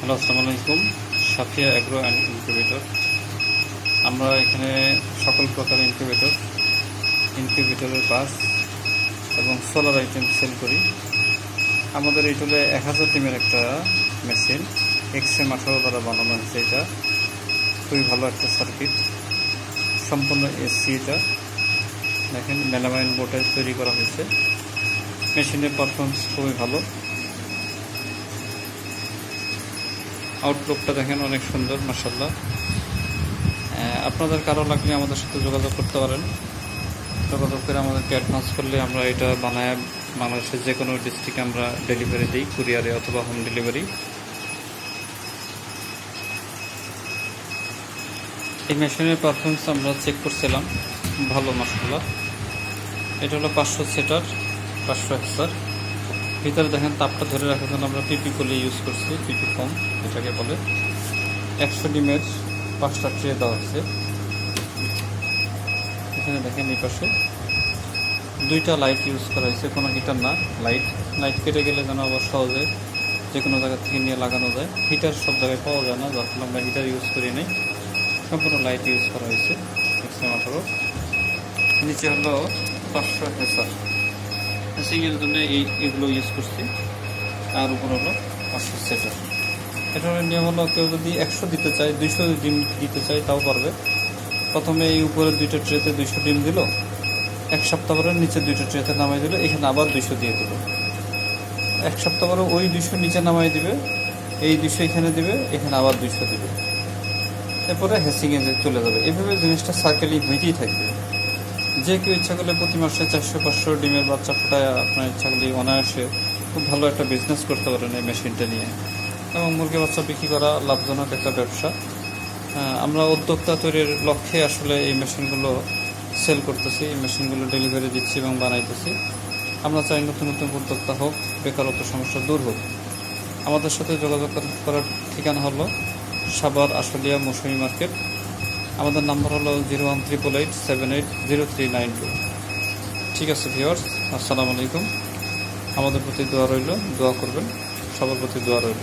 Hello, আসসালামু আলাইকুম। Safia agro and incubator. আমরা এখানে সকল প্রকার ইনকিউবেটরের বাস এবং সোলার আইটেম সেল করি। আমাদের এই টুলে 1000 টিমের একটা মেশিন XM18 দ্বারা বানানো হয়েছে। এটা খুবই ভালো একটা সার্কিট, সম্পূর্ণ এসি। এটা দেখেন মেলামাইন বোর্ডে তৈরি করা হয়েছে। মেশিনের পারফরমেন্স খুবই ভালো। আউটলুকটা দেখেন অনেক সুন্দর, মাশাআল্লাহ। আপনাদের কারো লাগলে আমাদের সাথে যোগাযোগ করতে পারেন। যোগাযোগ করে আমাদেরকে অ্যাডভান্স করলে আমরা এটা বানায় বাংলাদেশের যে কোনো ডিস্ট্রিক্টে আমরা ডেলিভারি দিই, কুরিয়ারে অথবা হোম ডেলিভারি। এই মেশিনের পারফরমেন্স আমরা চেক করছিলাম, ভালো, মাশাআল্লাহ। এটা হলো 500 সেটার, 500 হেক্সার। ভিতরে দেখেন তাপটা ধরে রাখার জন্য আমরা পিপি পলি ইউজ করছি, পিপি ফোম এটাকে বলে। 100 ডিমের 5টা ট্রে দেওয়া আছে। এখানে দেখেন এই পাশে 2টা লাইট ইউজ করা হয়েছে, কোনো হিটার না। লাইট কেটে গেলে যেন আবার সহজে যে কোনো জায়গা থেকে নিয়ে লাগানো যায়। হিটার সব জায়গায় পাওয়া যায় না, যার ফলে আমরা হিটার ইউজ করি নাই, সম্পূর্ণ লাইট ইউজ করা হয়েছে। XM18 নিচে হলো 500 হেসার, সিঙ্গের জন্য এইগুলো ইউজ করছি। আর উপর হলো 500 সেটার। এটার নিয়ম হলো কেউ যদি 100 দিতে চায়, 200 ডিম দিতে চায় তাও পারবে। প্রথমে এই উপরের 2টা ট্রেতে 200 ডিম দিল, 1 সপ্তাহ পরে নিচে 2টা ট্রেতে নামাই দিল, এখানে আবার 200 দিয়ে দিল। 1 সপ্তাহ পরে ওই 200 নিচে নামাই দিবে, এই 200 এখানে দিবে, এখানে আবার 200 দিবে, এরপরে হেসিংয়ে চলে যাবে। এভাবে জিনিসটা সার্কেলিং হইতেই থাকবে। যে কেউ ইচ্ছা করলে প্রতি মাসে 400-500 ডিমের বাচ্চা ফোটায় আপনার ইচ্ছা করলে অনায়াসে খুব ভালো একটা বিজনেস করতে পারেন এই মেশিনটা নিয়ে। এবং মুরগি বাচ্চা বিক্রি করা লাভজনক একটা ব্যবসা। আমরা উদ্যোক্তা তৈরির লক্ষ্যে আসলে এই মেশিনগুলো সেল করতেছি, এই মেশিনগুলো ডেলিভারি দিচ্ছি এবং বানাইতেছি। আমরা চাই নতুন নতুন উদ্যোক্তা হোক, বেকারত্ব সমস্যা দূর হোক। আমাদের সাথে যোগাযোগ করার ঠিকানা হলো সাভার আশুলিয়া মৌসুমী মার্কেট। আমাদের নাম্বার হলো 01388780392। ঠিক আছে ভিউয়ার্স, আসসালামু আলাইকুম। আমাদের প্রতি দোয়া রইল, দোয়া করবেন, সবার প্রতি দোয়া রইল।